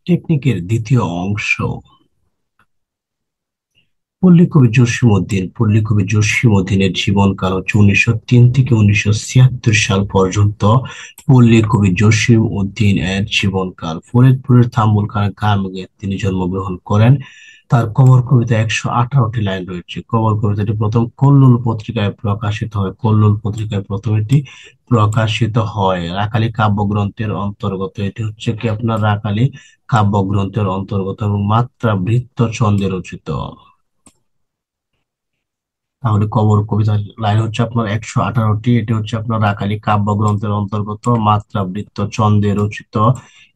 টেকনিকের দ্বিতীয় অংশ। পল্লী কবি জসিম উদ্দিনের জীবনকাল হচ্ছে 1903 থেকে 1976 সাল পর্যন্ত। পল্লী কবি জসিম উদ্দিন এর জীবনকাল। ফরিদপুরের তাম্বুলখানা গ্রামে তিনি জন্মগ্রহণ করেন। তার কবর কবিতা 118টি লাইন রয়েছে। কবর কবিতাটি প্রথম কল্লোল পত্রিকায় প্রকাশিত হয়। কল্লোল পত্রিকায় প্রথম এটি প্রকাশিত হয় রাখালী কাব্যগ্রন্থের অন্তর্গত। এটি হচ্ছে কি আপনার রাখালী কাব্যগ্রন্থের অন্তর্গত এবং মাত্রা বৃত্ত ছন্দে রচিত। তাহলে কবর কবিতার লাইন হচ্ছে আপনার 118টি। এটি হচ্ছে আপনার রাখালী কাব্যগ্রন্থের অন্তর্গত, মাত্রা বৃত্ত ছন্দে রচিত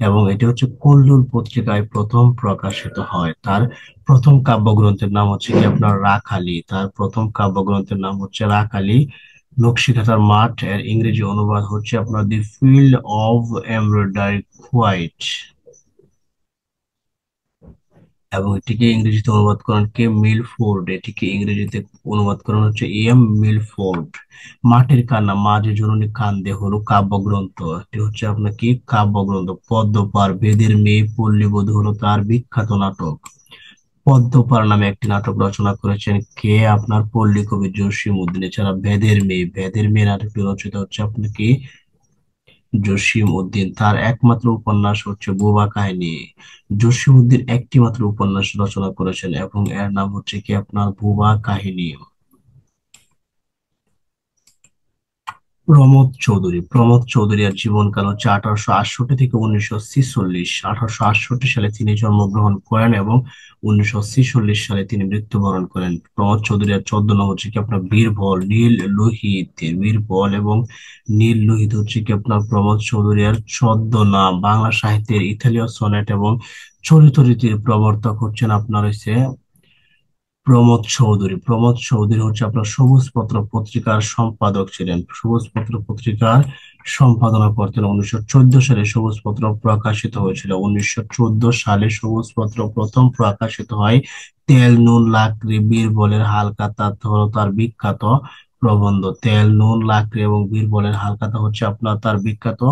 এবং এটি হচ্ছে কল্লোল পত্রিকায় প্রথম প্রকাশিত হয়। তার প্রথম কাব্যগ্রন্থের নাম হচ্ছে কি আপনার রাখালী। তার প্রথম কাব্যগ্রন্থের নাম হচ্ছে রাখালী। নকশিকাঁথার মাঠ এর ইংরেজি অনুবাদ হচ্ছে আপনার the field of embroidery quite, এবং এটিকে ইংরেজিতে অনুবাদ করেন কে মিলফোর্ড। এটিকে ইংরেজিতে অনুবাদ করেন হচ্ছে এম মিলফোর্ড। মাটির কান্না, মাঝে জননী কান্দে হলো কাব্যগ্রন্থ। এটি হচ্ছে আপনার কি কাব্যগ্রন্থ। পদ্মপার, বেদের মেয়ে পল্লীবধূ হলো তার বিখ্যাত নাটক। পদ্মপার নামে একটি নাটক রচনা করেছেন কে আপনার পল্লী কবি জসিম উদ্দিন। এছাড়া বেদের মেয়ে, বেদের মেয়ে নাটকটি রচিত হচ্ছে আপনার কি জসিম উদ্দিন। তার একমাত্র উপন্যাস হচ্ছে বোবা কাহিনী। জসিম উদ্দিন একটি মাত্র উপন্যাস রচনা করেছেন এবং এর নাম হচ্ছে কি আপনার বোবা কাহিনী। প্রমোদ চৌধুরীর জীবনকাল হচ্ছে 1868 থেকে 1946। 1868 সালে তিনি জন্মগ্রহণ করেন এবং 1946 সালে তিনি মৃত্যুবরণ করেন। প্রমোদ চৌধুরীর ছদ্মনাম হচ্ছে কি আপনার বীরবল, নীল লোহিত। বীরবল এবং নীল লোহিত হচ্ছে কি আপনার প্রমোদ চৌধুরীর ছদ্মনাম। বাংলা সাহিত্যের ইতালীয় সনেট এবং চলিত রীতির প্রবর্তক হচ্ছেন আপনার হচ্ছে প্রমোদ চৌধুরী হচ্ছে আপনার সবুজপত্র পত্রিকার সম্পাদক ছিলেন। সবুজপত্র পত্রিকার সম্পাদনা করতেন। 1914 সালে সবুজপত্র প্রকাশিত হয়েছিল। 1914 সালে সবুজপত্র প্রথম প্রকাশিত হয়। তেল নুন লাকড়ি বীরবলের হালখাতা হলো তার বিখ্যাত প্রবন্ধ। তেল নুন লাকড়ি এবং বীরবলের হালখাতা হচ্ছে আপনার তার বিখ্যাত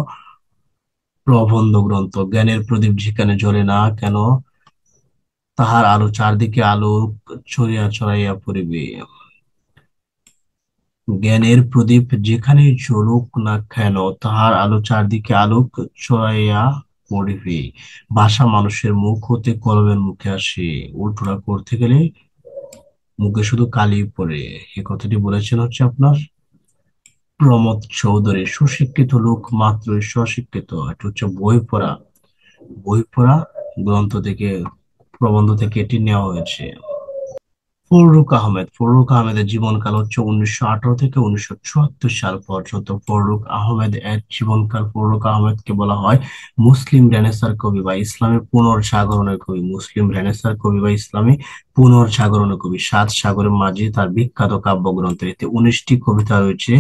প্রবন্ধ গ্রন্থ। জ্ঞানের প্রদীপ যেখানে জ্বলে না কেন, তাহার আলো চারদিকে আলোক ছড়িয়া ছড়াইয়া পড়িবে। জ্ঞানের প্রদীপ যেখানেই জ্বলুক না কেন, তাহার আলো চারদিকে আলোক ছড়াইয়া পড়িবে। ভাষা মানুষের মুখ হতে কলমের মুখে আসে, উল্টোটা করতে গেলে মুখে শুধু কালি পড়ে। এই কথাটি বলেছেন হচ্ছে আপনার প্রমোদ চৌধুরী। সুশিক্ষিত লোক মাত্রই স্বশিক্ষিত। এটা হচ্ছে বই পড়া গ্রন্থ থেকে, প্রবন্ধ থেকে এটি নেওয়া হয়েছে। ফররুখ আহমেদের জীবনকাল হচ্ছে 1918 থেকে 1974 সাল পর্যন্ত। ফররুখ আহমেদকে বলা হয় মুসলিম রেনেসাঁ কবি বা ইসলামী পুনর্জাগরণের কবি। মুসলিম রেনেসাঁ কবি বা ইসলামী পুনর্জাগরণের কবি। সাত সাগরের মাঝি তার বিখ্যাত কাব্যগ্রন্থ। এতে 19টি কবিতা রয়েছে।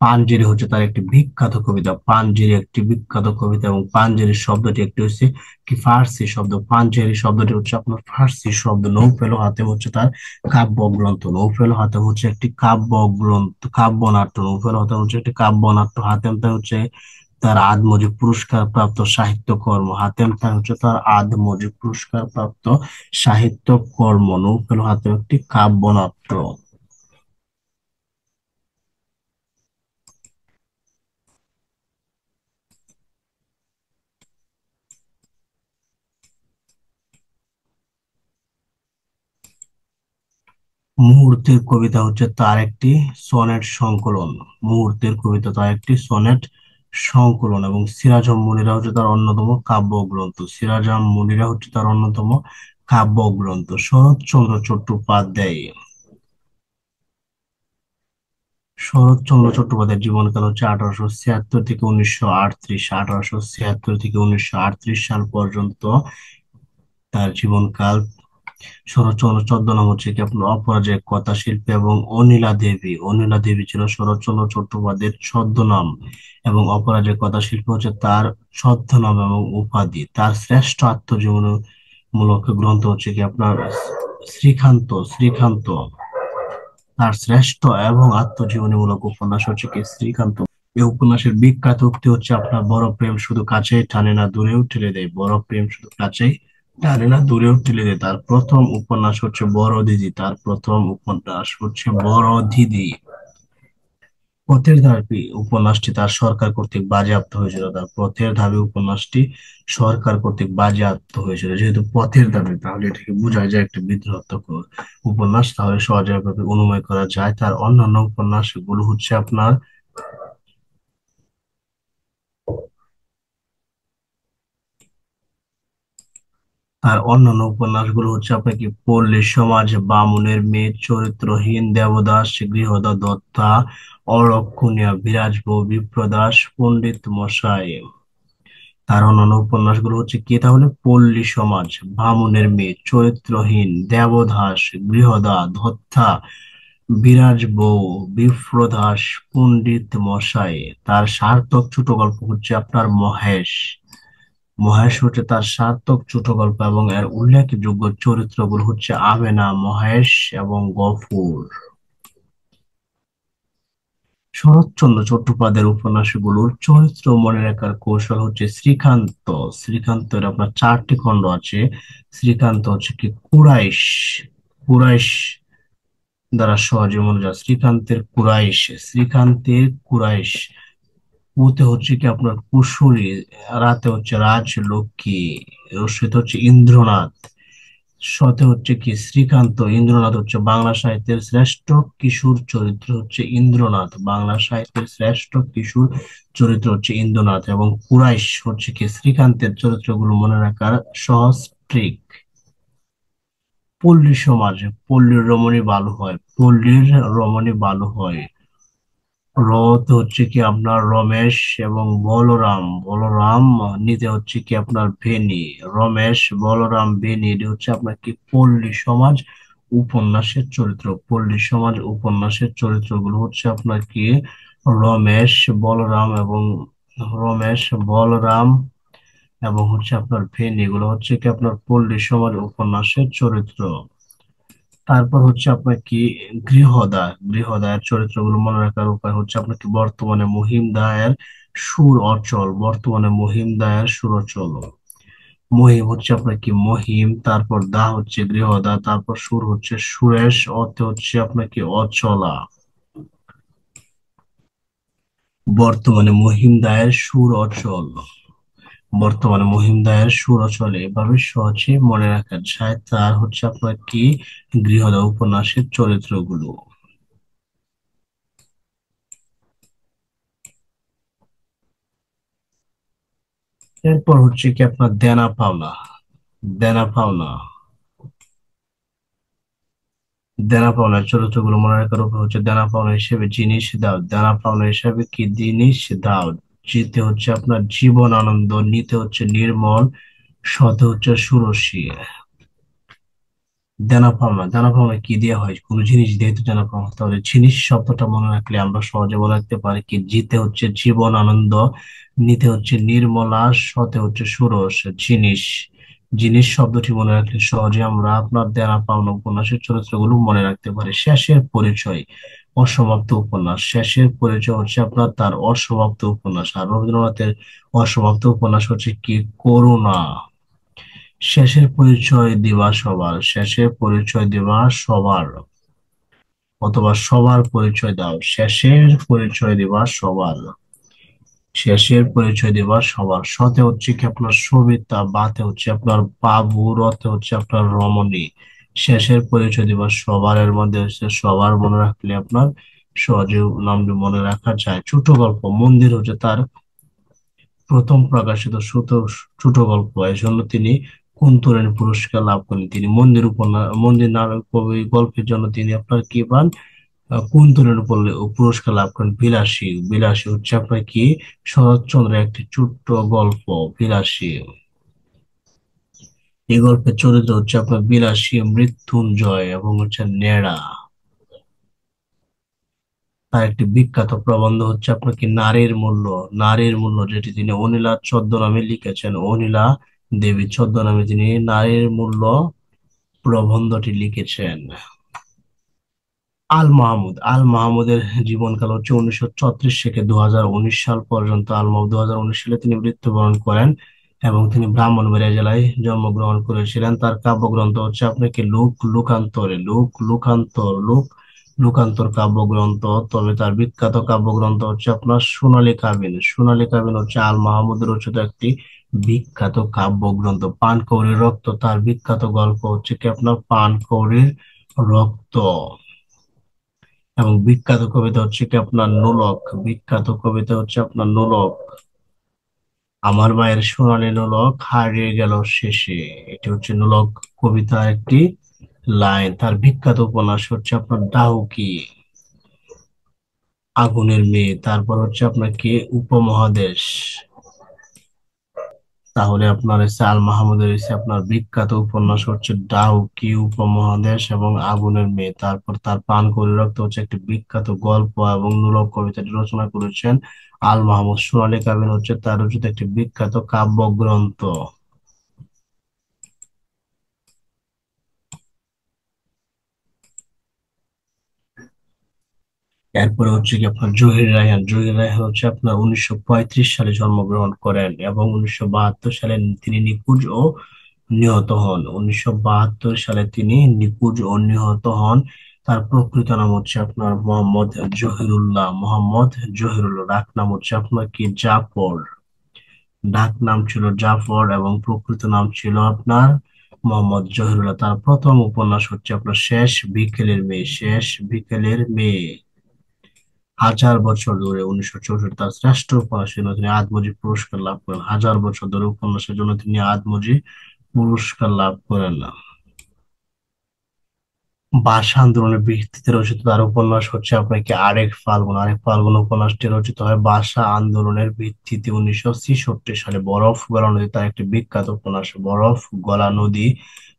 পাঞ্জেরি হচ্ছে তার একটি বিখ্যাত কবিতা। পাঞ্জেরি একটি বিখ্যাত কবিতা এবং পাঞ্জেরি শব্দটি একটি হচ্ছে কি ফার্সি শব্দ। পাঞ্জেরি শব্দটি হচ্ছে আপনার ফার্সি শব্দ। নৌফেল ও হাতেম হচ্ছে তার কাব্যগ্রন্থ। নৌফেল ও হাতেম হচ্ছে একটি কাব্যগ্রন্থ, কাব্যনাট্য। নৌফেল ও হাতেম হচ্ছে একটি কাব্যনাট্য। হাতেমটা হচ্ছে তার আদমজু পুরস্কার প্রাপ্ত সাহিত্যকর্ম। হাতেমটা হচ্ছে তার আদমজু পুরস্কার প্রাপ্ত সাহিত্যকর্ম। নৌফেল ও হাতেম একটি কাব্যনাট্য। মুহূর্তের কবিতা হচ্ছে তার একটি সনেট সংকলন। মুহূর্তের কবিতা তার একটি সনেট সংকলন এবং সিরাজম মুনিরা হচ্ছে তার অন্যতম কাব্যগ্রন্থ। শরৎচন্দ্র চট্টোপাধ্যায়ের জীবনকাল হচ্ছে 1876 থেকে 1938। 1876 থেকে 1938 সাল পর্যন্ত তার জীবনকাল। শরৎচন্দ্র ছদ্মনাম হচ্ছে কি আপনার অপরাজেয় কথা শিল্পী এবং অনিলা দেবী ছিল শরৎচন্দ্র চট্টোপাধ্যায়ের ছদ্মনাম এবং অপরাজেয় কথা শিল্পী হচ্ছে তার ছদ্মনাম এবং উপাধি। তার শ্রেষ্ঠ আত্মজীবনীমূলক গ্রন্থ হচ্ছে কি আপনার শ্রীকান্ত। তার শ্রেষ্ঠ এবং আত্মজীবনীমূলক উপন্যাস হচ্ছে কি শ্রীকান্ত। এই উপন্যাসের বিখ্যাত উক্তি হচ্ছে আপনার, বড় প্রেম শুধু কাছেই টানে না দূরেও ঠেলে দেয়, বড় প্রেম শুধু কাছেই টানে না দূরেও ঠেলে দেয়। তার প্রথম উপন্যাস হচ্ছে বড় দিদি, তার প্রথম উপন্যাস হচ্ছে বড় দিদি। পথের ধাবি উপন্যাসটি তার সরকার কর্তৃক বাজেয়াপ্ত হয়েছিল, তার পথের ধাবি উপন্যাসটি সরকার কর্তৃক বাজেয়াপ্ত হয়েছিল। যেহেতু পথের দাবি, তাহলে এটাকে বোঝা যায় একটা বিদ্রোহাত্মক উপন্যাস, তাহলে সহজভাবে অনুমান করা যায়। তার অন্যান্য উপন্যাসগুলো হচ্ছে আপনার, আপনার কি পল্লী সমাজ, বামুনের মেয়ে, চরিত্রহীন, দেবদাস, গৃহদা দত্তা, অলক্ষণীয়, বিরাজ বউ, বিপ্রদাস, পণ্ডিত মশাই। তার অন্যান্য উপন্যাসগুলো হচ্ছে কি তাহলে, পল্লী সমাজ, বামুনের মেয়ে, চরিত্রহীন, দেবদাস, গৃহদা দত্তা, বিরাজ বউ, বিপ্রদাস, পণ্ডিত মশাই। তার সার্থক ছোট গল্প হচ্ছে আপনার মহেশ। মহেশ হচ্ছে তার সার্থক ছোট গল্প, এবং এর উল্লেখযোগ্য চরিত্রগুলো হচ্ছে আমেনা, মহেশ এবং গফুর। শরৎচন্দ্র চট্টোপাধ্যায়ের উপন্যাসগুলোর চরিত্র মনে রাখার কৌশল হচ্ছে শ্রীকান্ত। শ্রীকান্তের আপনার চারটি খণ্ড আছে। শ্রীকান্ত হচ্ছে কি কুরাইশ, কুরাইশ দ্বারা সহজে মনে যায়। শ্রীকান্তের কুরাইশ। পুঁতে হচ্ছে কি আপনার কুশলী, রাতে হচ্ছে রাজলক্ষ্মী, রশ্মিতে হচ্ছে ইন্দ্রনাথ, শতে হচ্ছে কি শ্রীকান্ত। ইন্দ্রনাথ হচ্ছে বাংলা সাহিত্যের শ্রেষ্ঠ কিশোর চরিত্র হচ্ছে ইন্দ্রনাথ, বাংলা সাহিত্যের শ্রেষ্ঠ কিশোর চরিত্র হচ্ছে ইন্দ্রনাথ। এবং কুরাইশ হচ্ছে কি শ্রীকান্তের চরিত্রগুলো মনে রাখার সহজ ট্রিক। পল্লী সমাজে পল্লীর রমণী ভালো হয়, পল্লীর রমণী ভালো হয়। রথ হচ্ছে কি আপনার রমেশ এবং বলরাম, বলরাম নিতে হচ্ছে কি আপনার ভেনি, রমেশ বলরাম ভেনি, এটি হচ্ছে আপনার কি পল্লী সমাজ উপন্যাসের চরিত্র। পল্লী সমাজ উপন্যাসের চরিত্রগুলো হচ্ছে আপনার কি রমেশ, বলরাম এবং রমেশ, বলরাম এবং হচ্ছে আপনার ভেনি, এগুলো হচ্ছে কি আপনার পল্লী সমাজ উপন্যাসের চরিত্র। তারপর হচ্ছে আপনার কি গৃহদা, গৃহদায়ের চরিত্রগুলো মনে রাখার উপায় হচ্ছে আপনার কি বর্তমানে মহিম দায়ের সুর অচল, বর্তমানে মহিম দায়ের সুর অচল। মহিম হচ্ছে আপনার কি মহিম, তারপর দা হচ্ছে গৃহদা, তারপর সুর হচ্ছে সুরেশ, অতে হচ্ছে আপনার কি অচলা। বর্তমানে মহিম দায়ের সুর অচল, বর্তমানে মহিম দায়ের সুর অচল, এভাবে সহজে মনে রাখা যায়। তার হচ্ছে আপনার কি গৃহদা উপন্যাসের চরিত্রগুলো। এরপর হচ্ছে কি আপনার দেনা পাওনা, দেনা পাওনা, দেনা পাওনার চরিত্রগুলো মনে রাখার উপায় হচ্ছে, দেনা পাওনা হিসেবে জিনিস দাও, দেনা পাওনা হিসেবে কি জিনিস দাও। জিতে হচ্ছে আপনার জীবন আনন্দ, নিতে হচ্ছে নির্মল, সতে হচ্ছে সুরসী। দেনা পাওনা, দেনা পাওনা কি দিয়ে হয়, কোনো জিনিস দিয়ে তো দেনা পাওনা, তাহলে জিনিস শব্দটা মনে রাখলে আমরা সহজে মনে রাখতে পারি কি জিতে হচ্ছে জীবন আনন্দ, নিতে হচ্ছে নির্মলা, সতে হচ্ছে সুরস। জিনিস, জিনিস শব্দটি মনে রাখলে সহজে আমরা আপনার দেনা পাওনা উপন্যাসের চরিত্রগুলো মনে রাখতে পারি। শেষের পরিচয়, অসমাপ্ত উপন্যাস, শেষের পরিচয় হচ্ছে আপনার তার অসমাপ্ত উপন্যাস। আর রবীন্দ্রনাথের অসমাপ্ত উপন্যাস হচ্ছে কি করুণা। শেষের পরিচয় দিবা সবার, শেষের পরিচয় দিবা সবার, অথবা সবার পরিচয় দাও, শেষের পরিচয় দিবা সবার, শেষের পরিচয় দিবা সবার। সতে হচ্ছে কি আপনার সবিতা, বাতে হচ্ছে আপনার বাবু, রতে হচ্ছে আপনার রমণী। শেষের পরিচয় দিবা সবার, এর মধ্যে হচ্ছে সবার মনে রাখলে আপনার সহজে নামটি মনে রাখা যায়। ছোট গল্প, মন্দির হচ্ছে তার প্রথম প্রকাশিত ছোট গল্প, এই জন্য তিনি কুন্তরণী পুরস্কার লাভ করেন। তিনি মন্দির উপন্যাস, মন্দির নামক কবি গল্পের জন্য তিনি আপনার কি পান, কুন্তরণী পুরস্কার লাভ করেন। বিলাসী, বিলাসী হচ্ছে আপনার কি শরৎচন্দ্রের একটি ছোট্ট গল্প, বিলাসী। এই গল্পের চরিত্র হচ্ছে আপনার বিলাসী, মৃত্যুঞ্জয় এবং হচ্ছে নেড়া। তার একটি বিখ্যাত প্রবন্ধ হচ্ছে আপনার কি নারীর মূল্য, নারীর মূল্য, যেটি তিনি অনিলা ছদ্মনামে লিখেছেন। অনিলা দেবী ছদ্মনামে তিনি নারীর মূল্য প্রবন্ধটি লিখেছেন। আল মাহমুদের জীবনকাল হচ্ছে 1936 থেকে 2019 সাল পর্যন্ত। আল মাহমুদ 2019 সালে তিনি মৃত্যুবরণ করেন এবং তিনি ব্রাহ্মণবাড়িয়া জেলায় জন্মগ্রহণ করেছিলেন। তার কাব্যগ্রন্থ হচ্ছে আপনাকে লোকান্তর কাব্যগ্রন্থ। তবে তার বিখ্যাত কাব্যগ্রন্থ হচ্ছে আপনার সোনালী কাবিন। সোনালী কাবিন হচ্ছে আল মাহমুদের রচিত একটি বিখ্যাত কাব্যগ্রন্থ। পানকৌড়ির রক্ত, তার বিখ্যাত গল্প হচ্ছে কি আপনার পানকৌড়ির রক্ত। এবং বিখ্যাত কবিতা হচ্ছে কি আপনার নোলক। বিখ্যাত কবিতা হচ্ছে আপনার নোলক, আমার মায়ের সোনালী নোলক হারিয়ে গেল শেষে। এটি হচ্ছে নোলক কবিতার একটি লাইন। তার বিখ্যাত উপন্যাস হচ্ছে আপনার ডাউকি, আগুনের মেয়ে। তারপর হচ্ছে আপনার কি উপমহাদেশ। তাহলে আপনার হচ্ছে আল মাহমুদের হচ্ছে আপনার বিখ্যাত উপন্যাস হচ্ছে ডাউকি, উপমহাদেশ এবং আগুনের মেয়ে। তারপর তার পানকৌড়ি রক্ত হচ্ছে একটি বিখ্যাত গল্প এবং নোলক কবিতাটি রচনা করেছেন আল মাহমুদ। সোনালী কাবিন হচ্ছে তার রচিত একটি বিখ্যাত কাব্যগ্রন্থ। এরপরে হচ্ছে কি আপনার জহির রায়হান। জহির রায়হান হচ্ছে আপনার 1935 সালে জন্মগ্রহণ করেন এবং 1972 সালে তিনি নিখোঁজ ও নিহত হন। 1972 সালে তিনি নিখোঁজ ও নিহত হন। তার প্রকৃত নাম হচ্ছে আপনার মোহাম্মদ জহিরুল্লাহ। ডাক নাম হচ্ছে আপনার কি জাফর। ডাক নাম ছিল জাফর এবং প্রকৃত নাম ছিল আপনার মোহাম্মদ জহিরুল্লাহ। তার প্রথম উপন্যাস হচ্ছে আপনার শেষ বিকেলের মেয়ে। 1000 বছর ধরে 1964 তার শ্রেষ্ঠ উপন্যাসের জন্য তিনি আদমজী পুরস্কার লাভ করেন। 1000 বছর ধরে উপন্যাসের জন্য তিনি আদমজী পুরস্কার লাভ করেন। ভাষা আন্দোলনের ভিত্তিতে রচিত তার উপন্যাস হচ্ছে আপনার কি আরেক ফাল্গুন উপন্যাসটি রচিত হয় ভাষা আন্দোলনের ভিত্তিতে 1966 সালে। বরফ গলা নদী তার একটি বিখ্যাত উপন্যাস। বরফ গলা নদী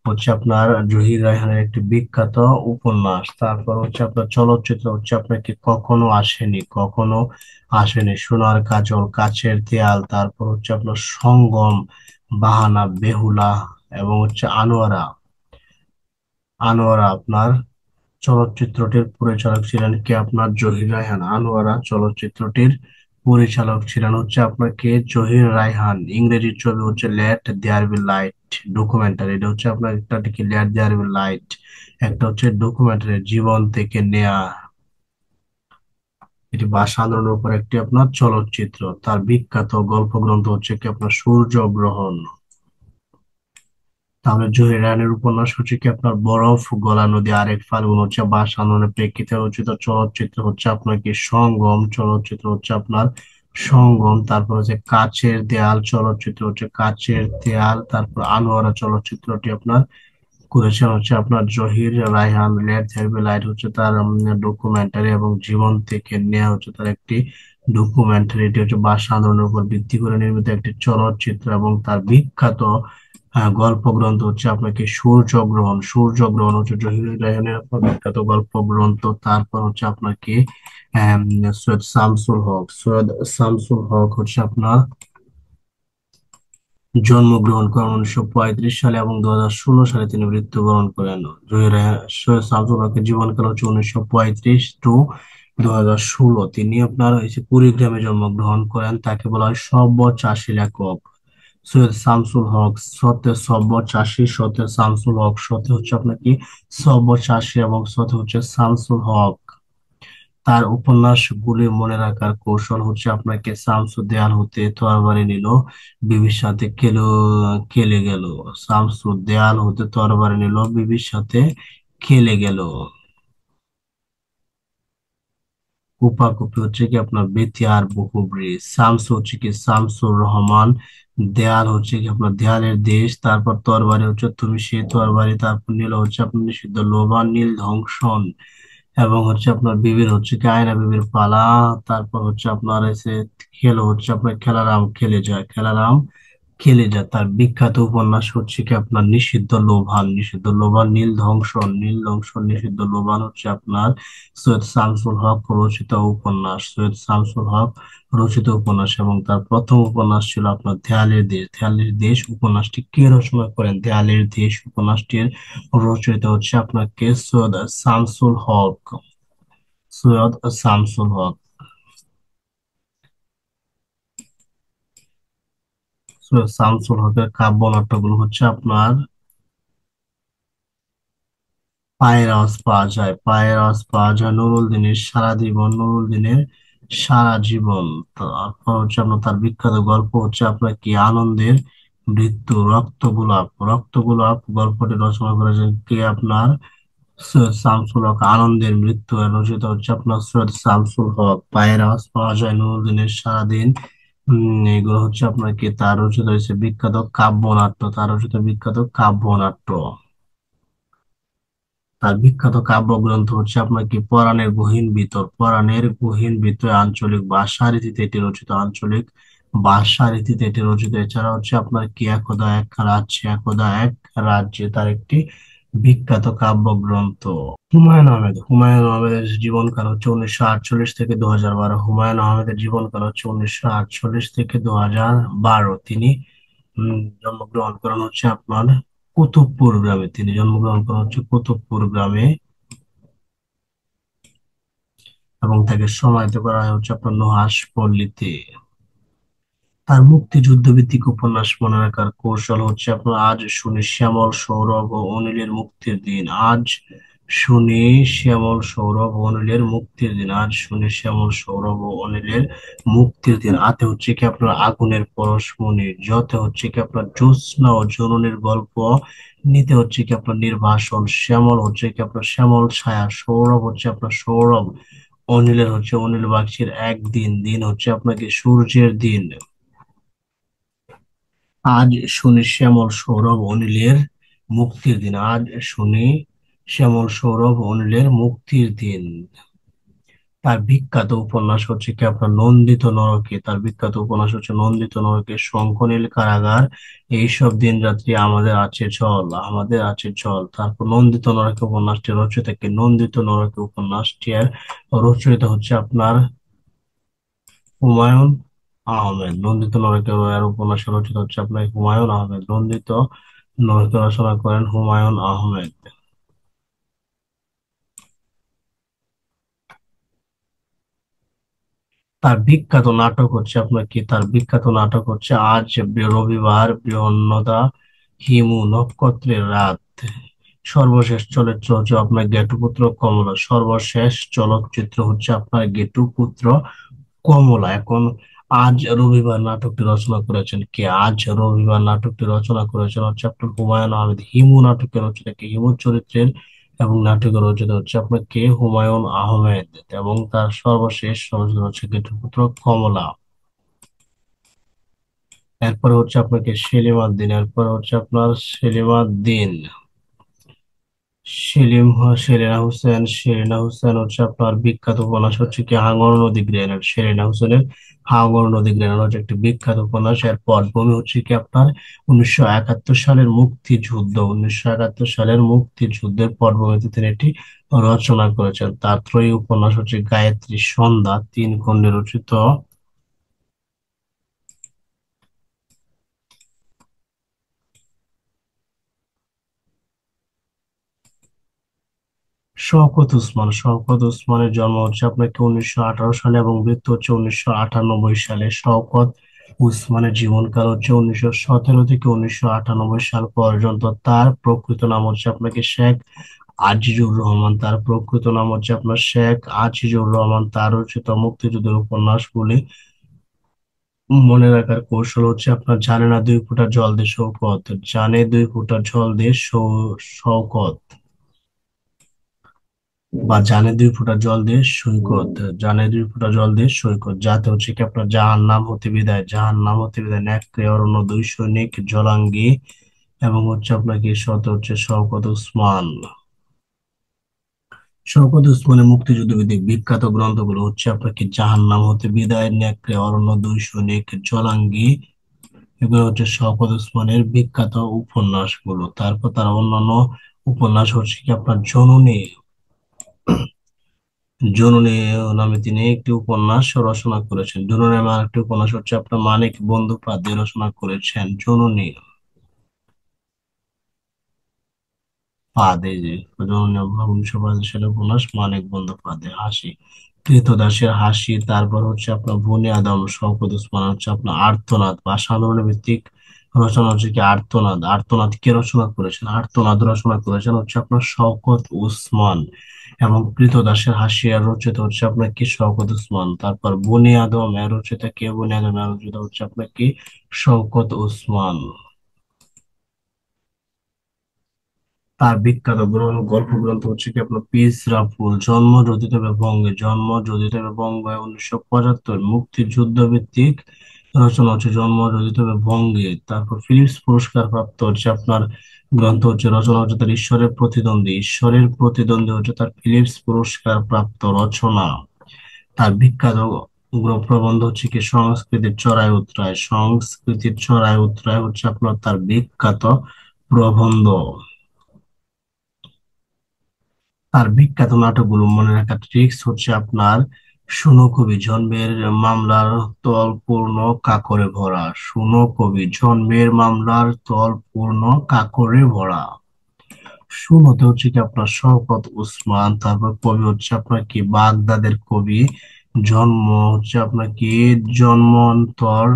হচ্ছে আপনার জহির রায়হানের একটি বিখ্যাত উপন্যাস। তারপর হচ্ছে আপনার চলচ্চিত্র হচ্ছে আপনার কি কখনো আসেনি, সোনার কাজল, কাচের দেয়াল। তারপর হচ্ছে আপনার সঙ্গম, বাহানা, বেহুলা এবং হচ্ছে আনোয়ারা আপনার। চলচ্চিত্রটির পরিচালক ছিলেন কে আপনার জহির রায়হান। আনোয়ারা চলচ্চিত্রটির পরিচালক ছিলেন হচ্ছে আপনার কে জহির রায়হান। ইংরেজি ছবি হচ্ছে let there be light, documentary. এটা হচ্ছে আপনার একটা কি লেট দেয়ার বি লাইট, একটা হচ্ছে ডকুমেন্টারি জীবন থেকে নেয়া। এটি ভাষা আন্দোলনের উপর একটি আপনার চলচ্চিত্র। তার বিখ্যাত গল্পগ্রন্থ হচ্ছে কি আপনার সূর্যগ্রহণ। তাহলে জহির রায়হানের উপন্যাস হচ্ছে কি আপনার বরফ গলা নদী আরেক ফাল্গুন হচ্ছে ভাষা আন্দোলনের প্রেক্ষিতে রচিত। চলচ্চিত্র হচ্ছে আপনার কি সঙ্গম। তারপর হচ্ছে কাচের দেয়াল চলচ্চিত্র হচ্ছে কাচের দেয়াল। তারপর আনোয়ারা চলচ্চিত্রটি আপনার করেছেন হচ্ছে আপনার Zahir Raihan. Let there be light হচ্ছে তার ডকুমেন্টারি এবং জীবন থেকে নেওয়া হচ্ছে তার একটি ডকুমেন্টারি। এটি হচ্ছে ভাষা আন্দোলনের উপর ভিত্তি করে নির্মিত একটি চলচ্চিত্র এবং তার বিখ্যাত গল্পগ্রন্থ হচ্ছে আপনাকে সূর্যগ্রহণ। সূর্যগ্রহণ হচ্ছে জহির রায়হানের আপনার বিখ্যাত গল্পগ্রন্থ। তারপর হচ্ছে আপনাকে আহ, সৈয়দ শামসুল হক হচ্ছে আপনার জন্মগ্রহণ করেন 1935 সালে এবং 2016 সালে তিনি মৃত্যুবরণ করেন। সৈয়দ শামসুল হকের জীবনকাল হচ্ছে 1935 টু 2016। তিনি আপনার হচ্ছে কুড়িগ্রামে জন্মগ্রহণ করেন। তাকে বলা হয় সব্য চাষী লেখক। সৈয়দ শামসুল হক সতে হচ্ছে আপনার কি সব্য চাষী এবং সতে হচ্ছে শামসুল হক। তার উপন্যাসগুলি মনে রাখার কৌশল হচ্ছে আপনাকে শামসু দেয়াল হতে তরবারি নিল, বিবির সাথে খেলে গেল। শামসু দেয়াল হতে তরবারি নিল, বিবির সাথে খেলে গেল। কুপাকুপি হচ্ছে কি আপনার বেতিয়ার বহুব্রীজ। শামসু হচ্ছে কি শামসুর রহমান। দেয়াল হচ্ছে কি আপনার দেয়ালের দেশ। তারপর তরবারি হচ্ছে তুমি সেই তরবারি। তারপর নীল হচ্ছে আপনার নিষিদ্ধ লোভা, নীল ধ্বংসন। এবং হচ্ছে আপনার বিবির হচ্ছে কি আয়না বিবির পালা। তারপর হচ্ছে আপনার এসে খেলো হচ্ছে আপনার খেলারাম খেলে যায়। তার বিখ্যাত উপন্যাস হচ্ছে কি আপনার নিষিদ্ধ লোভান, নীল ধ্বংসন, নিষিদ্ধ লোভান হচ্ছে আপনার সৈয়দ শামসুল হক রচিত উপন্যাস এবং তার প্রথম উপন্যাস ছিল আপনার দেয়ালের দেশ উপন্যাসটি কে রচনা করেন? দেয়ালের দেশ উপন্যাসটির রচয়িতা হচ্ছে আপনার কে সৈয়দ শামসুল হক। সৈয়দ শামসুল হক। সৈয়দ শামসুল হকের কাব্য নাট্যগুলো হচ্ছে আপনার পায়ের আওয়াজ পাওয়া যায়, পায়ের আওয়াজ পাওয়া যায়, নুরুল দিনের সারা জীবন, নুরুল দিনের সারা জীবন। তারপর হচ্ছে আপনার তার বিখ্যাত গল্প হচ্ছে আপনার কি আনন্দের মৃত্যু, রক্ত গোলাপ। রক্ত গোলাপ গল্পটি রচনা করেছেন কে? আপনার সৈয়দ শামসুল হক। আনন্দের মৃত্যু রচিত হচ্ছে আপনার সৈয়দ শামসুল হক। পায়ের আওয়াজ পাওয়া যায়, নুরুল দিনের সারাদিন, এগুলো হচ্ছে আপনার কি তার রচিত হয়েছে বিখ্যাত কাব্যনাট্য, তার রচিত বিখ্যাত কাব্যনাট্য। তার বিখ্যাত কাব্যগ্রন্থ হচ্ছে আপনার কি পরাণের গহীন ভিতর। পরাণের গহীন ভিতরে আঞ্চলিক ভাষা রীতিতে এটি রচিত, আঞ্চলিক ভাষা রীতিতে এটি রচিত। এছাড়া হচ্ছে আপনার কি একদা এক রাজ্যে, একদা এক রাজ্যে তার একটি বিখ্যাত কাব্যগ্রন্থ। হুমায়ুন আহমেদ। হুমায়ুন আহমেদের জীবনকাল হচ্ছে 1948 থেকে 2012। হুমায়ুন আহমেদের জীবনকাল হচ্ছে 1948 থেকে 2012। তিনি জন্মগ্রহণ করেন হচ্ছে আপনার কুতুবপুর গ্রামে। তিনি জন্মগ্রহণ করেন হচ্ছে কুতুবপুর গ্রামে, এবং তাকে সমাহিত করা হয় হচ্ছে আপনার নুহাশ পল্লীতে। তার মুক্তিযুদ্ধ ভিত্তিক উপন্যাস মনে রাখার কৌশল হচ্ছে আপনার আজ শুনি শ্যামল সৌরভ ও অনিলের মুক্তির দিন। আজ শুনি শ্যামল সৌরভ ও অনিলের মুক্তির দিন। আজ শুনি শ্যামল সৌরভ ও অনিলের মুক্তির দিন। আতে হচ্ছে কি আপনার আগুনের পরশমণি, যতে হচ্ছে কি আপনার জ্যোৎস্না ও জননীর গল্প, নিতে হচ্ছে কি আপনার নির্বাসন, শ্যামল হচ্ছে কি আপনার শ্যামল ছায়া, সৌরভ হচ্ছে আপনার সৌরভ, অনিলের হচ্ছে অনিল বাগচির একদিন, দিন হচ্ছে আপনাকে সূর্যের দিন। আজ শুনি শ্যামল সৌরভ অনিলের মুক্তির দিন। আজ শুনি শ্যামল সৌরভ অনিলের মুক্তির দিন। তার বিখ্যাত উপন্যাস হচ্ছে কি আপনার নন্দিত নরকে। তার বিখ্যাত উপন্যাস হচ্ছে নন্দিত নরকে, শঙ্খনীল কারাগার, এইসব দিন রাত্রি আমাদের আছে চল, আমাদের আছে চল। তারপর নন্দিত নরকে উপন্যাসটি রচিত কে? নন্দিত নরকে উপন্যাসটি আর রচয়িতা হচ্ছে আপনার হুমায়ুন আহমেদ। নন্দিত নরকে এর উপন্যাস রচিত হচ্ছে আপনার হুমায়ুন আহমেদ। নন্দিত নরকে রচনা করেন হুমায়ুন আহমেদ। তার বিখ্যাত নাটক হচ্ছে আপনার কি? তার বিখ্যাত নাটক হচ্ছে আজ রবিবার, বৃহন্নদা, হিমু, নক্ষত্রের রাত। সর্বশেষ চলচ্চিত্র হচ্ছে আপনার গেটুপুত্র কমলা। সর্বশেষ চলচ্চিত্র হচ্ছে আপনার গেটুপুত্র কমলা। এখন আজ রবিবার নাটকটি রচনা করেছেন কে? আজ রবিবার নাটকটি রচনা করেছেন হচ্ছে আপনার হুমায়ুন আহমেদ। হিমু নাটকের রচনা কে? হিমু চরিত্রের এবং নাটকের রচনা হচ্ছে আপনার কে? হুমায়ুন আহমেদ। এবং তার সর্বশেষ চলচ্চিত্র হচ্ছে গেটুপুত্র কমলা। এরপরে হচ্ছে আপনাকে সেলিম-উদ-দিন। এরপর হচ্ছে আপনার সেলিম-উদ-দিন। সেলিনা হোসেন হচ্ছে আপনার বিখ্যাত উপন্যাস হচ্ছে কি হাঙর নদী গ্রেনেড। সেলিনা হোসেনের হাঙর নদী গ্রেনেড হচ্ছে একটি বিখ্যাত উপন্যাস। এর পটভূমি হচ্ছে কি আপনার 1971 সালের মুক্তিযুদ্ধ। 1971 সালের মুক্তিযুদ্ধের পটভূমিতে তিনি এটি রচনা করেছেন। তার ত্রয়ী উপন্যাস হচ্ছে গায়ত্রী সন্ধ্যা, 3 খণ্ডে রচিত। শওকত ওসমান। শওকত ওসমানের জন্ম হচ্ছে আপনাকে 1918 সালে এবং মৃত্যু হচ্ছে 1998 সালে। শওকত ওসমানের জীবনকাল হচ্ছে 1917 থেকে 1998 সাল পর্যন্ত। তার প্রকৃত নাম হচ্ছে আপনাকে শেখ আজিজুর রহমান। তার প্রকৃত নাম হচ্ছে আপনার শেখ আজিজুর রহমান। তার রচিত মুক্তিযুদ্ধের উপন্যাসগুলি মনে রাখার কৌশল হচ্ছে আপনার জানে না 2 ফোঁটা জল দে শওকত, জানে 2 ফোঁটা জল দে শওকত, বা জানে 2 ফোঁটা জল দিয়ে সৈকত, জানে 2 ফোঁটা জল দিয়ে সৈকত। যাতে হচ্ছে কি আপনার জাহান নাম হতে বিদায়, জাহান নাম হতে বিদায়, ন্যাক্কার অরণ্য, 2 সৈনিক, জলাঙ্গি, এবং হচ্ছে আপনার কি শত হচ্ছে শওকত ওসমান। শওকত ওসমানের মুক্তিযুদ্ধ ভিত্তিক বিখ্যাত গ্রন্থগুলো হচ্ছে আপনার কি জাহান নাম হতে বিদায়, ন্যাক্কার অরণ্য, 2 সৈনিক, জলাঙ্গি। এগুলো হচ্ছে শওকত ওসমানের বিখ্যাত উপন্যাসগুলো। তারপর তার অন্যান্য উপন্যাস হচ্ছে কি আপনার জননী। জননী নামে তিনি একটি উপন্যাস রচনা করেছেন। জননী নামে আরেকটি উপন্যাস হচ্ছে আপনার মানিক বন্দ্যোপাধ্যায় রচনা করেছেন জননী। ফাঁদ, এই যে জননী অভাব 1985 সালে উপন্যাস মানিক বন্দ্যোপাধ্যায়। হাসি, কৃতদাসের হাসি। তারপর হচ্ছে আপনার বনি আদম শওকত ওসমান হচ্ছে আপনার আর্তনাদ বা সাধারণ ভিত্তিক রচনা হচ্ছে কি আর্তনাদ। আর্তনাদ কে রচনা করেছেন? আর্তনাদ রচনা করেছেন হচ্ছে আপনার শওকত ওসমান। এবং কৃতদাসের হাসি এর রচিত হচ্ছে আপনার কি শওকত ওসমান। তারপর বনি আদম এর রচিতা কে? বনি আদম এর রচিত হচ্ছে আপনার কি শওকত ওসমান। তার বিখ্যাত গল্প গ্রন্থ হচ্ছে কি আপনার পিস-রাফুল। জন্ম যোধিত বঙ্গে, জন্ম যোধিত বঙ্গে 1975 মুক্তিযুদ্ধ ভিত্তিক রচনা হচ্ছে জন্ম যোধিত বঙ্গে। তারপর ফিলিপস পুরস্কার প্রাপ্ত হচ্ছে আপনার গ্রন্থ হচ্ছে রচনা হচ্ছে তার ঈশ্বরের প্রতিদ্বন্দ্বী। ঈশ্বরের প্রতিদ্বন্দ্বী হচ্ছে তার ফিলিপস পুরস্কার প্রাপ্ত রচনা। তার বিখ্যাত প্রবন্ধ হচ্ছে কি সংস্কৃতির চড়াই উতরায়। সংস্কৃতির চড়াই উতরায় হচ্ছে আপনার তার বিখ্যাত প্রবন্ধ। তার বিখ্যাত নাটকগুলো মনে রাখার ট্রিক্স হচ্ছে আপনার শুনো কবি, জন্মের মামলার তল পূর্ণ কাকরে ভরা। শুনো কবি, জন্মের মামলার তল পূর্ণ কাকরে ভরা। শুনোতে হচ্ছে কি আপনার শওকত ওসমান। তারপর কবি হচ্ছে আপনার কি বাগদাদের কবি। জন্ম হচ্ছে আপনার কি জন্মন্তর।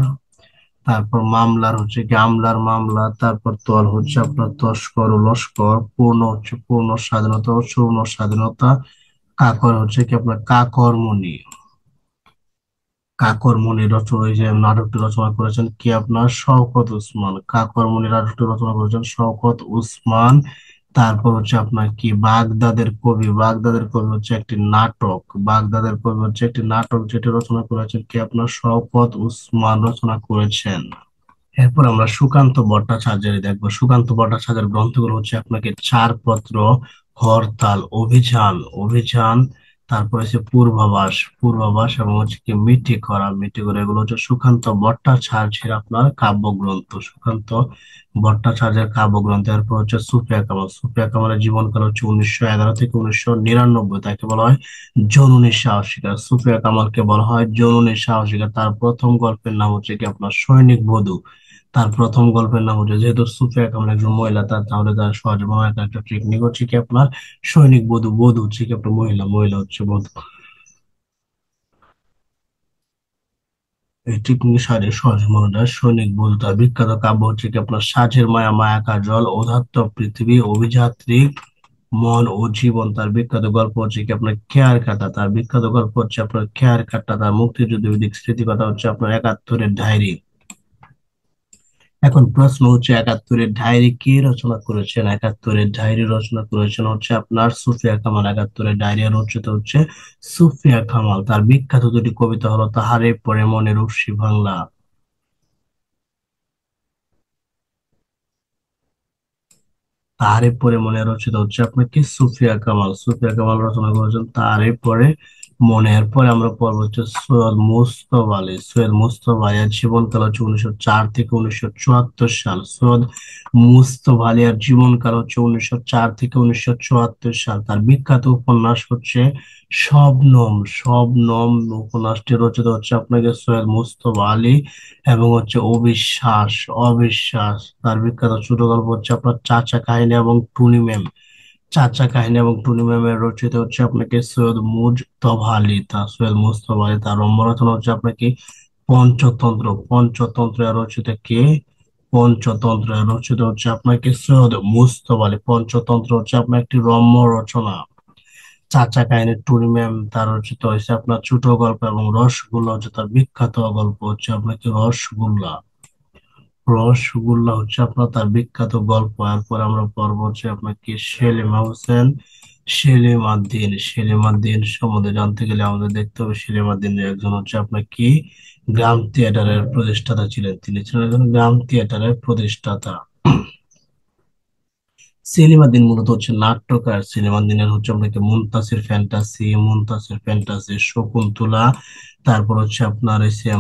তারপর মামলার হচ্ছে কি আমলার মামলা। তারপর তল হচ্ছে আপনার তস্কর ও লস্কর। পূর্ণ হচ্ছে পূর্ণ স্বাধীনতা ও পূর্ণ স্বাধীনতা। কাকর হচ্ছে কি আপনার কাকরমণি। কাকরমণি রচনা, এই যে নাটকটি রচনা করেছেন কি আপনার শওকত ওসমান। কাকরমণি নাটকটি রচনা করেছেন শওকত ওসমান। তারপর হচ্ছে আপনার কি বাগদাদের কবি। বাগদাদের কবি হচ্ছে একটি নাটক। বাগদাদের কবি হচ্ছে একটি নাটক যেটি রচনা করেছেন কি আপনার শওকত ওসমান রচনা করেছেন। এরপর আমরা সুকান্ত ভট্টাচার্যের দেখবো। সুকান্ত ভট্টাচার্যের গ্রন্থগুলো হচ্ছে আপনাকে চারপত্র, হরতাল, অভিযান, অভিযান, তারপর হচ্ছে পূর্বাভাস, পূর্বাভাস, এবং হচ্ছে কি মিটি করা, মিটি করা। এগুলো হচ্ছে সুকান্ত ভট্টাচার্যের আপনার কাব্যগ্রন্থ। সুকান্ত ভট্টাচার্যের কাব্যগ্রন্থ। এরপর হচ্ছে সুফিয়া কামাল। সুফিয়া কামালের জীবনকাল হচ্ছে 1911 থেকে 1999। তাকে বলা হয় জননী সাহসিকা। সুফিয়া কামালকে বলা হয় জননী সাহসিকা। তার প্রথম গল্পের নাম হচ্ছে কি আপনার সৈনিক বধূ। তার প্রথম গল্পের নাম হচ্ছে, যেহেতু সুফিয়া কামাল একজন মহিলা, তাহলে তার সহজে মনে রাখার একটা টেকনিক হচ্ছে কি আপনার সৈনিক বধূ। বধূ হচ্ছে কি আপনার মহিলা, মহিলা হচ্ছে বধূ। এই টেকনিক সাহায্যে সহজে মনে রাখা সৈনিক বধূ। তার বিখ্যাত কাব্য হচ্ছে কি আপনার সাঁঝের মায়া, মায়া কাজল, উদাত্ত পৃথিবী, অভিযাত্রী, মন ও জীবন। তার বিখ্যাত গল্প হচ্ছে কি আপনার খেয়ার কাটা। তার বিখ্যাত গল্প হচ্ছে আপনার খেয়ার কাটা। তার মুক্তিযুদ্ধ বিদিক স্মৃতিকথা হচ্ছে আপনার একাত্তরের ডায়েরি। এখন প্রশ্ন হচ্ছে একাত্তরের ডায়েরি কে রচনা করেছেন? একাত্তরের ডায়েরি রচনা করেছেন হচ্ছে আপনার সুফিয়া কামাল। একাত্তরের ডায়েরি রচিত হচ্ছে সুফিয়া কামাল। তার বিখ্যাত দুটি কবিতা হলো তাহারে পরে মনে রশ্মি বাংলা। তাহারে পরে মনে রচিত হচ্ছে আপনার কি সুফিয়া কামাল। সুফিয়া কামাল রচনা করেছেন তাহারে পরে মনে। এরপরে আমরা পড়বো হচ্ছে সৈয়দ মুজতবা আলী। সৈয়দ মুজতবা আলী এর জীবনকাল হচ্ছে 1904 থেকে 1974 সাল। সৈয়দ মুজতবা আলী এর জীবনকাল হচ্ছে 1904 থেকে 1974 সাল। তার বিখ্যাত উপন্যাস হচ্ছে শবনম। শবনম উপন্যাসটি রচিত হচ্ছে আপনাকে সৈয়দ মুজতবা আলী। এবং হচ্ছে অবিশ্বাস, অবিশ্বাস। তার বিখ্যাত ছোট গল্প হচ্ছে আপনার চাচা কাহিনী এবং টুনি ম্যাম। চাচা কাহিনী এবং টুনি ম্যামের রচিত হচ্ছে আপনাকে সৈয়দ মুজতবা আলী। তার সৈয়দ মুজতবা আলী। তার রম্যরচনা হচ্ছে আপনাকে পঞ্চতন্ত্র। পঞ্চতন্ত্র এর রচিত কে? পঞ্চতন্ত্র এর রচিত হচ্ছে আপনাকে সৈয়দ মুজতবা আলী। পঞ্চতন্ত্র হচ্ছে আপনার একটি রম্য রচনা। চাচা কাহিনী, টুনি ম্যাম তার রচিত হয়েছে আপনার ছোট গল্প। এবং রসগোল্লা হচ্ছে তার বিখ্যাত গল্প হচ্ছে আপনাকে রসগোল্লা। রসগোল্লা হচ্ছে আপনার তার বিখ্যাত গল্প। এরপর আমরা পড়বো হচ্ছে আপনার কি সেলিমা হোসেন। সেলিম উদ্দিন। সেলিম উদ্দিন সম্বন্ধে জানতে গেলে আমাদের দেখতে হবে সেলিম উদ্দিন একজন হচ্ছে আপনার কি গ্রাম থিয়েটারের প্রতিষ্ঠাতা ছিলেন। তিনি ছিলেন একজন গ্রাম থিয়েটারের প্রতিষ্ঠাতা। সেলিম উদ্দিন মূলত হচ্ছে নাট্যকার। সেলিম উদ্দিনের হচ্ছে আপনাকে মুনতাসির ফ্যান্টাসি, মুনতাসির ফ্যান্টাসি, শকুন্তলা, তারপর হচ্ছে আপনার এসে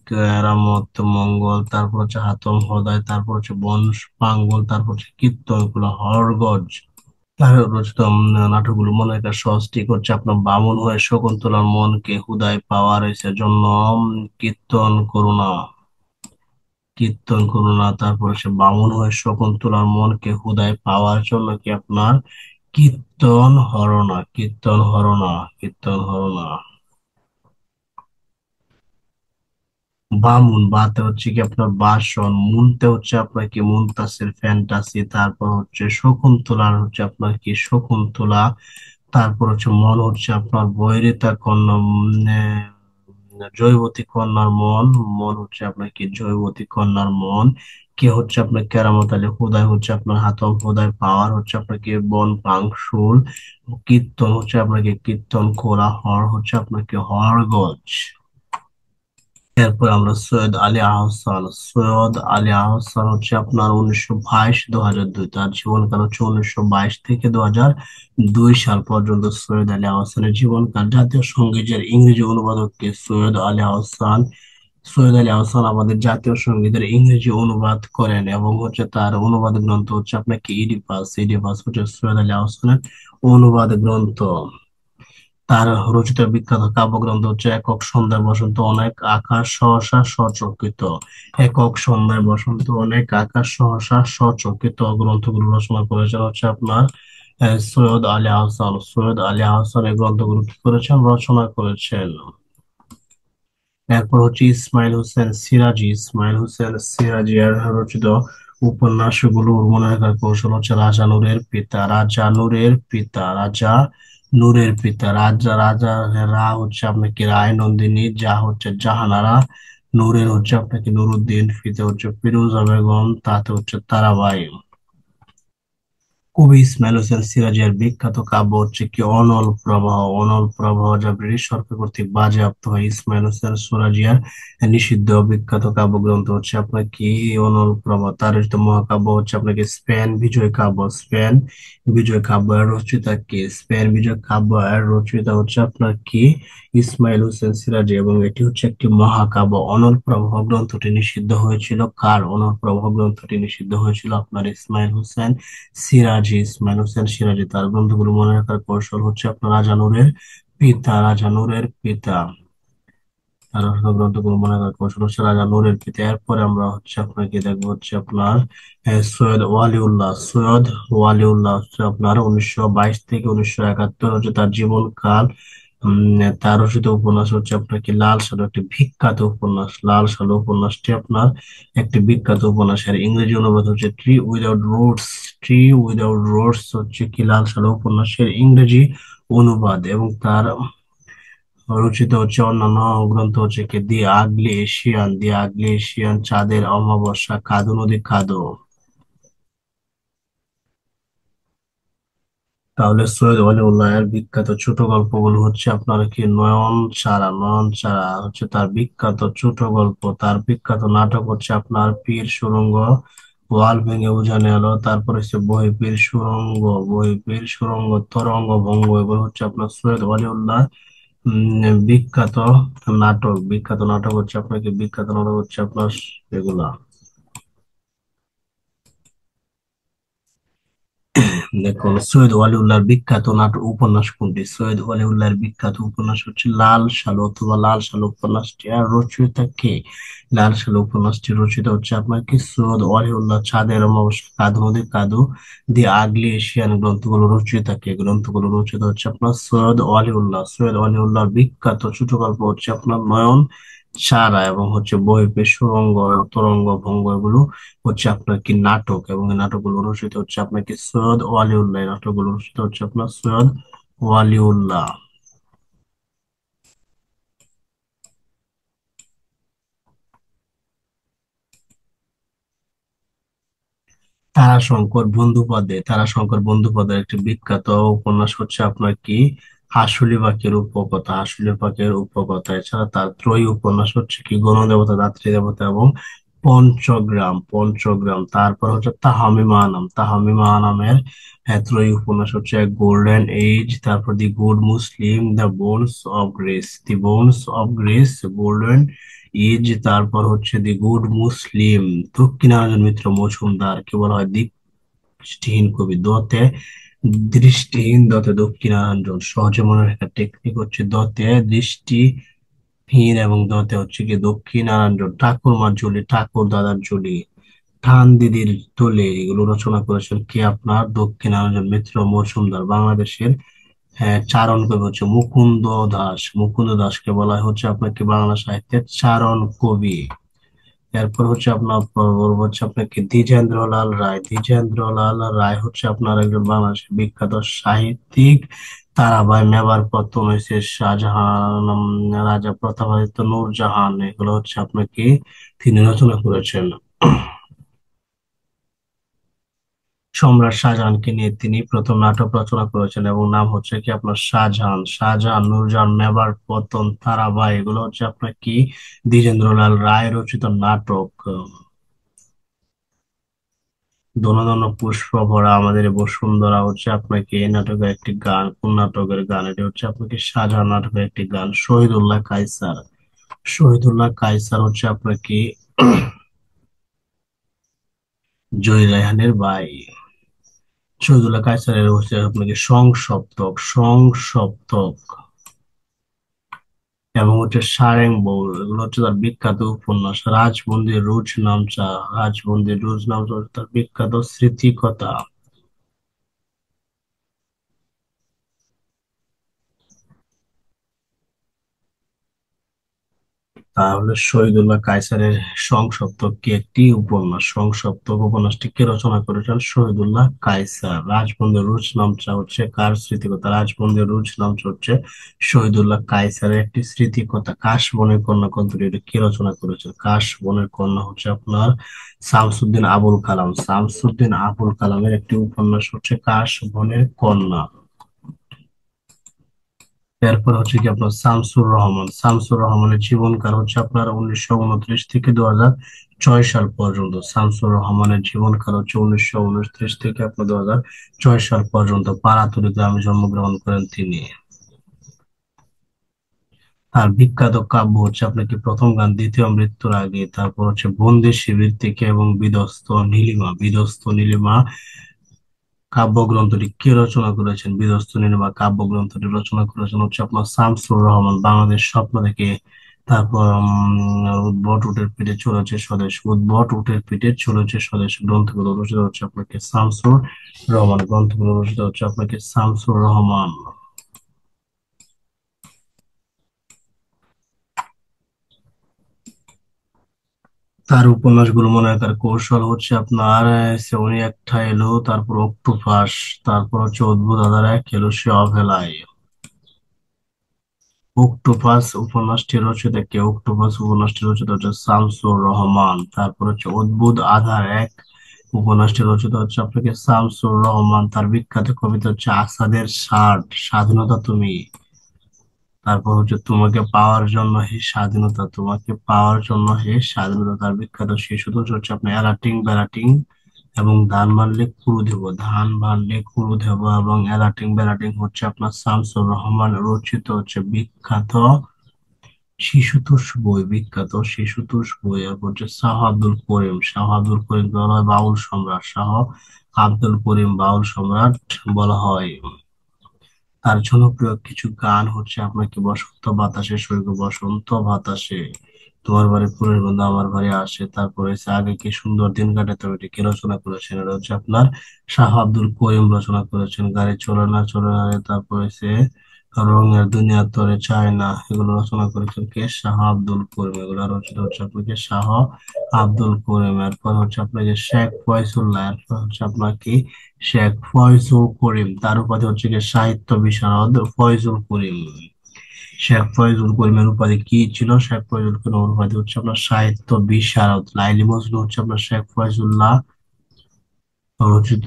কেরামত মঙ্গল, তারপর হচ্ছে হাতম হোদায়, তারপর হচ্ছে বংশ পাঙ্গল, তারপর হচ্ছে কীর্তনগুলো হরগজ। তার রচিত নাটকগুলো মনে রাখার সহজ ট্রিক হচ্ছে আপনার বামুন হয়ে শকুন্তলার মনকে হুদায় পাওয়ার এসে জন্য কীর্তন করুণা। কীর্তন করো না, তারপর হচ্ছে বামুন হয়ে শকুন্তলার মনকে হুদায় পাওয়ার জন্য কি আপনার কীর্তন হরো না, কীর্তন হরো না, কীর্তন হরো না। বামুন বাতে হচ্ছে কি আপনার বাসন, মুনতে হচ্ছে আপনার কি মুনতাসির ফ্যান্টাসি, তারপর হচ্ছে শকুন্তলার হচ্ছে আপনার কি শকুন্তলা, তারপর হচ্ছে মন হচ্ছে আপনার বৈরিতা কন্যা, জয়বতী কন্যার মন, মন হচ্ছে আপনার কি জয়বতী কন্যার মন। কে হচ্ছে আপনার কেরামত আলী, হুদায় হচ্ছে আপনার হাতম, হুদায় পাওয়ার হচ্ছে আপনার কি বন পাংশুল, কীর্তন হচ্ছে আপনার কি কীর্তন কোলা, হর হচ্ছে আপনার কি হরগজ। এরপর আমরা সৈয়দ আলী আহসান, সৈয়দ আলী আহসান হচ্ছে আপনার 1922-2002, তার জীবনকাল হচ্ছে 1922 থেকে 2002 সাল পর্যন্ত সৈয়দ আলী আহসানের জীবনকাল। জাতীয় সঙ্গীতের ইংরেজি অনুবাদক কে? সৈয়দ আলী আহসান। সৈয়দ আলী আহসান আমাদের জাতীয় সঙ্গীতের ইংরেজি অনুবাদ করেন এবং হচ্ছে তার অনুবাদ গ্রন্থ হচ্ছে আপনার কি ইডিপাস, ইডিপাস হচ্ছে সৈয়দ আলী আহসানের অনুবাদ গ্রন্থ। তার রচিত বিখ্যাত কাব্যগ্রন্থ হচ্ছে একক সন্ধ্যায় বসন্ত অনেক আকাশ সহসা সচকিত। একক সন্ধ্যায় বসন্ত অনেক আকাশ সহসা সচকিত গ্রন্থগুলো রচনা করেছেন হচ্ছে আপনার সৈয়দ আলী আহসান। সৈয়দ আলী আহসান এই গ্রন্থগুলো কি করেছেন, রচনা করেছেন। এরপর হচ্ছে ইসমাইল হোসেন সিরাজি, ইসমাইল হোসেন সিরাজি এর রচিত উপন্যাসগুলো মনে রাখার কৌশল হচ্ছে রাজা নূরের পিতা, রাজা নূরের পিতা, রাজা নূরের পিতা। রাজা, রাজা রা হচ্ছে আপনাকে রায় নন্দিনী, যা হচ্ছে জাহানারা, নূরের হচ্ছে আপনাকে নুরুদ্দিন, ফিতে হচ্ছে ফিরোজা বেগম, তাতে হচ্ছে তারাবাই। কবি ইসমাইল হোসেন সিরাজের বিখ্যাত কাব্য হচ্ছে কি অনল প্রবাহ, অনল প্রবাহ, যা ব্রিটিশ সরকার কর্তৃক বাজেয়াপ্ত হয়। ইসমাইল হোসেন সিরাজিয়ার নিষিদ্ধ বিখ্যাত কাব্যগ্রন্থ হচ্ছে আপনার কি অনল প্রবাহ। তার রচিত মহাকাব্য হচ্ছে আপনাকে স্পেন বিজয় কাব্য, স্পেন বিজয় কাব্য এর রচয়িতা কি? স্পেন বিজয় কাব্য এর রচয়িতা হচ্ছে আপনার কি ইসমাইল হোসেন সিরাজি, এবং এটি হচ্ছে একটি মহাকাব্য। অনল প্রবাহ গ্রন্থটি নিষিদ্ধ হয়েছিল কার? অনল প্রবাহ গ্রন্থটি নিষিদ্ধ হয়েছিল আপনার ইসমাইল হোসেন সিরাজি, ইসমাইল হোসেন সিরাজি। তার গ্রন্থগুলো মনে রাখার কৌশল হচ্ছে আপনার রাজা নূরের পিতা, রাজা নূরের পিতা। তার গ্রন্থগুলো মনে রাখার কৌশল হচ্ছে রাজা নূরের পিতা। এরপরে আমরা হচ্ছে আপনাকে দেখবো হচ্ছে আপনার সৈয়দ ওয়ালিউল্লাহ, সৈয়দ ওয়ালিউল্লাহ হচ্ছে আপনার 1922 থেকে 1971 হচ্ছে তার জীবনকাল। তার রচিত উপন্যাস হচ্ছে আপনার কি লাল সালু, একটি বিখ্যাত উপন্যাস। লাল সালু উপন্যাসটি আপনার একটি বিখ্যাত উপন্যাস। আর ইংরেজি অনুবাদ হচ্ছে tree without roots, tree without roots হচ্ছে কি লাল সালু উপন্যাসের ইংরেজি অনুবাদ। এবং তার রচিত হচ্ছে অন্যান্য গ্রন্থ হচ্ছে কি দি আগলি এশিয়ান, দি আগলি এশিয়ান, চাঁদের অমাবস্যা, কাদো নদী কাদো। তাহলে সৈয়দ ওয়ালিউল্লাহের বিখ্যাত ছোট গল্পগুলো হচ্ছে আপনার কি নয়ন ছাড়া, নয়ন ছাড়া হচ্ছে তার বিখ্যাত ছোট গল্প। তার বিখ্যাত নাটক হচ্ছে আপনার পীর সুড়ঙ্গ, ওয়াল ভেঙে উজানে এলো, তারপর হচ্ছে বহিঃপীর সুড়ঙ্গ, বহিঃপীর সুড়ঙ্গ, তরঙ্গ ভঙ্গ, এগুলো হচ্ছে আপনার সৈয়দ ওয়ালিউল্লাহ বিখ্যাত নাটক। বিখ্যাত নাটক হচ্ছে আপনাকে, বিখ্যাত নাটক হচ্ছে আপনার এগুলা। দেখুন সৈয়দ ওয়ালিউল্লাহর বিখ্যাত নাটক উপন্যাস কোনটি? সৈয়দ ওয়ালিউল্লাহর বিখ্যাত উপন্যাস হচ্ছে লাল সালু অথবা লাল সালু উপন্যাসটি। আর রচয়িতা কে? লাল সালু উপন্যাসটি রচিত হচ্ছে আপনার কি সৈয়দ ওয়ালিউল্লাহ। চাঁদের অমাবস্যা, কাদো নদী কাদো, দি আগলি এশিয়ান গ্রন্থগুলো রচয়িতা কে? গ্রন্থগুলো রচিত হচ্ছে আপনার সৈয়দ ওয়ালিউল্লাহ। সৈয়দ ওয়ালিউল্লাহর বিখ্যাত ছোট গল্প হচ্ছে আপনার নয়ন ছাড়া, এবং হচ্ছে বহিঃপীর সুড়ঙ্গ, তরঙ্গ ভঙ্গ, এগুলো হচ্ছে আপনার কি নাটক। এবং এই নাটকগুলো রচিত হচ্ছে আপনার কি সৈয়দ ওয়ালিউল্লাহ। এই নাটকগুলো রচিত হচ্ছে আপনার সৈয়দ ওয়ালিউল্লাহ। তারাশঙ্কর বন্দ্যোপাধ্যায়, তারাশঙ্কর বন্দ্যোপাধ্যায়ের একটি বিখ্যাত উপন্যাস হচ্ছে আপনার কি হাসুলি পাখির উপকথা, হাসুলি পাখির উপকথা। এছাড়া তার ত্রয়ী উপন্যাস হচ্ছে কি গণদেবতা, দাত্রী দেবতা এবং পঞ্চগ্রাম, পঞ্চগ্রাম। তারপর হচ্ছে তাহমিমা আনাম, তাহমিমা আনামের ত্রয়ী উপন্যাস হচ্ছে গোল্ডেন এজ, তারপর the good Muslim, the bones of grace, the bones of grace, golden age, তারপর হচ্ছে the good Muslim. Dakshinaranjan Mitra Majumdar কে বলা হয় দৃষ্টিহীন কবি, দতে দৃষ্টিহীন, দতে দক্ষিণারঞ্জন। সহজে মনে রাখার টেকনিক হচ্ছে দতে দৃষ্টি হীর এবং দতে হচ্ছে কি দক্ষিণারঞ্জন, ঠাকুরমার ঝুলি, ঠাকুর দাদার ঝুলি, টান দিদির তোলে, এগুলো রচনা করেছেন কে আপনার? দক্ষিণারঞ্জন মিত্র মজুমদার। বাংলাদেশের চারণ কবি হচ্ছে মুকুন্দ দাস। মুকুন্দ দাসকে বলা হয় হচ্ছে আপনার কি বাংলা সাহিত্যের চারণ কবি। এরপর হচ্ছে আপনার বলবো হচ্ছে আপনাকে দ্বিজেন্দ্রলাল রায়। দ্বিজেন্দ্রলাল রায় হচ্ছে আপনার একজন বাংলাদেশের বিখ্যাত সাহিত্যিক। তারাবাই, মেবার পত্তন হয়েছে শাহজাহান, রাজা প্রতাপাদিত্য, নূরজাহান, এগুলো হচ্ছে আপনাকে তিনি রচনা করেছেন। সম্রাট শাহজাহানকে নিয়ে তিনি প্রথম নাটক রচনা করেছেন এবং নাম হচ্ছে কি আপনার শাহজাহান। শাহজাহান, নূরজাহান, মেবার পত্তন, তারাবাই, এগুলো হচ্ছে আপনার কি দ্বিজেন্দ্রলাল রায় রচিত নাটক। দনদন পুষ্প ভরা আমাদের এই বসুন্ধরা হচ্ছে আপনাকে এই নাটকের একটি গান। কোন নাটকের গান? এটি হচ্ছে আপনাকে শাহজাহান নাটকের একটি গান। শহীদুল্লাহ কায়সার। শহীদুল্লাহ কায়সার হচ্ছে আপনাকে জয় রায়হানের ভাই। শহীদুল্লাহ কায়সারের হচ্ছে আপনাকে সংসপ্তক, সংসপ্তক এবং হচ্ছে সারেং বউল, এগুলো হচ্ছে তার বিখ্যাত উপন্যাস। রাজবন্দি রুজ নামচা। রাজবন্দি রুজ নামচা হচ্ছে তার বিখ্যাত স্মৃতিকথা। তাহলে শহীদুল্লাহ কায়সারের সংসপ্তক কি একটি উপন্যাস? সংসপ্তক উপন্যাসটি কে রচনা করেছেন? শহীদুল্লাহ কায়সার। রাজবন্দি রুজ নামচা হচ্ছে কার স্মৃতিকথা? রাজবন্দি রুজ নামচা হচ্ছে শহীদুল্লাহ কায়সারের একটি স্মৃতিকথা। কাশবনের কন্যা গ্রন্থটি এটা কে রচনা করেছেন? কাশবনের কন্যা হচ্ছে আপনার শামসুদ্দিন আবুল কালাম। শামসুদ্দিন আবুল কালামের একটি উপন্যাস হচ্ছে কাশবনের কন্যা। এরপর হচ্ছে কি আপনার শামসুর রহমান। শামসুর রহমানের জীবনকাল হচ্ছে আপনার 1929 থেকে 2006 সাল পর্যন্ত। শামসুর রহমানের জীবনকাল হচ্ছে 1929 থেকে আপনার 2006 সাল পর্যন্ত। পাড়াতুলি গ্রামে জন্মগ্রহণ করেন তিনি। তার বিখ্যাত কাব্য হচ্ছে আপনার কি প্রথম গান, দ্বিতীয় মৃত্যুর আগে, তারপর হচ্ছে বন্দি শিবির থেকে এবং বিধ্বস্ত নীলিমা। বিধ্বস্ত নীলিমা কাব্যগ্রন্থটি কে রচনা করেছেন? বিধ্বস্ত নীলিমা কাব্যগ্রন্থটি রচনা করেছেন হচ্ছে আপনার শামসুর রহমান। বাংলাদেশ স্বপ্ন থেকে, তারপর উদ্ভট উটের পিঠে চলেছে স্বদেশ। উদ্ভট উটের পিঠে চলেছে স্বদেশ গ্রন্থগুলো রচিত হচ্ছে আপনাকে শামসুর রহমান। গ্রন্থগুলো রচিত হচ্ছে আপনাকে শামসুর রহমান। তার উপন্যাসগুলো মনে রাখার কৌশল হচ্ছে আপনার সে উনি একটা এলো, তারপর অক্টোপাস, তারপর হচ্ছে অদ্ভুত আধার এক এলো, সে অভেলায়। অক্টোপাস উপন্যাসটি রচিত কে? অক্টোপাস উপন্যাসটি রচিত হচ্ছে শামসুর রহমান। তারপর হচ্ছে অদ্ভুত আধার এক উপন্যাসটি রচিত হচ্ছে আপনাকে শামসুর রহমান। তার বিখ্যাত কবিতা হচ্ছে আসাদের ষাট, স্বাধীনতা তুমি। তারপর হচ্ছে তোমাকে পাওয়ার জন্য হে স্বাধীনতা, তোমাকে পাওয়ার জন্য হে স্বাধীনতা। তার বিখ্যাত শিশু হচ্ছে আপনার এলাটিং বেলাটিং এবং ধান মানলে কুড়ু দেব। ধান মানলে কুড়ু দেব এবং এলাটিং বেলাটিং হচ্ছে আপনার শামসুর রহমান রচিত হচ্ছে বিখ্যাত শিশুতোষ বই। বিখ্যাত শিশুতোষ বই। এরপর হচ্ছে শাহ আব্দুল করিম। শাহ আব্দুল করিম বলা হয় বাউল সম্রাট। শাহ আব্দুল করিম বাউল সম্রাট বলা হয়। তার জনপ্রিয় কিছু গান হচ্ছে আপনার কি বসন্ত বাতাসে সৈগ, বসন্ত বাতাসে, তোমার বাড়ি ফুলের গন্ধ আমার বাড়ি আসে, তারপরে হচ্ছে আগে কি সুন্দর দিন কাটাতে হবে, এটি কে রচনা করেছেন? এটা হচ্ছে আপনার শাহ আব্দুল করিম রচনা করেছেন। গাড়ি চলে না চলে না রে, তারপরে হচ্ছে রঙের দুনিয়া তরে চায় না, এগুলো রচনা করেছেন কে? শাহ আব্দুল করিম। এগুলো রচিত হচ্ছে আপনাকে শাহ আব্দুল করিম। এরপর হচ্ছে আপনাকে শেখ ফয়সুল্লাহ। এরপর হচ্ছে আপনার কি শেখ ফয়জুল করিম। তার উপাধি হচ্ছে কি সাহিত্য বিশারদ ফয়জুল করিম। শেখ ফয়জুল করিমের উপাধি কি ছিল? শেখ ফয়জুল করিমের উপাধি হচ্ছে আপনার সাহিত্য বিশারদ। লাইলি মজনু হচ্ছে আপনার শেখ ফয়জুল্লাহ রচিত।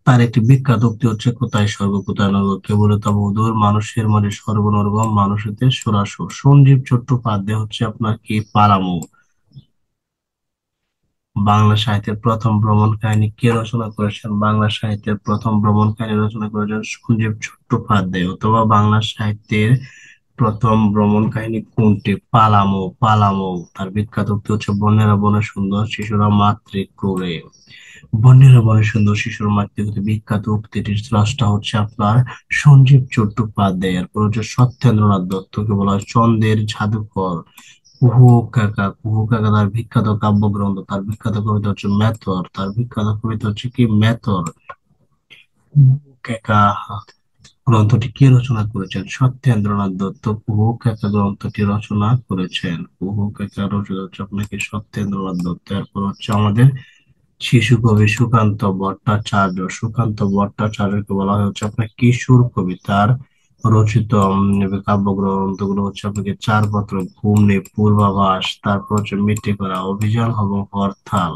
তার একটি বিখ্যাত উক্তি হচ্ছে কোথায় স্বর্গ কোথায় নরক, কেবল তব উদর মানুষের মাঝে সর্বনর্গম মানুষেতে সুরাসুর। সঞ্জীব চট্টোপাধ্যায় হচ্ছে আপনার কি পালামু। বাংলা সাহিত্যের প্রথম ভ্রমণ কাহিনী কে রচনা করেছেন? বাংলা সাহিত্যের প্রথম ভ্রমণ কাহিনী রচনা করেছেন সঞ্জীব চট্টোপাধ্যায়। অথবা বাংলা সাহিত্যের প্রথম ভ্রমণ কাহিনী কোনটি? পালামৌ। পালামৌ। তার বিখ্যাত উক্তি হচ্ছে বনেরা বনে সুন্দর, শিশুরা মাতৃক্রোড়ে। বন্যেরা বনে সুন্দর শিশুর মাতৃগত বিখ্যাত উক্তিটির স্রষ্টা হচ্ছে আপনার সঞ্জীব চট্টোপাধ্যায়। এরপর হচ্ছে সত্যেন্দ্রনাথ দত্তকে বলা হয় চন্দ্রের জাদুকর। কুহু কাকা, কুহু কাকা তার বিখ্যাত কাব্যগ্রন্থ, তার বিখ্যাত কবিতা হচ্ছে মেথর, তার বিখ্যাত কবিতা হচ্ছে কি মেথর। কুহু কাকা গ্রন্থটি কে রচনা করেছেন? সত্যেন্দ্রনাথ দত্ত কুহু কাকা গ্রন্থটি রচনা করেছেন। কুহু কাকা রচনা হচ্ছে আপনাকে সত্যেন্দ্রনাথ দত্ত। এরপর হচ্ছে আমাদের শিশু কবি সুকান্ত ভট্টাচার্য। সুকান্ত ভট্টাচার্যকে বলা হয় হচ্ছে আপনার কিশোর কবি। তার রচিত কাব্যগ্রন্থগুলো হচ্ছে আপনাকে চারপত্র, ঘুম নেই, পূর্বাভাস, তারপর হচ্ছে মিটে করা, অভিযান এবং হরতাল।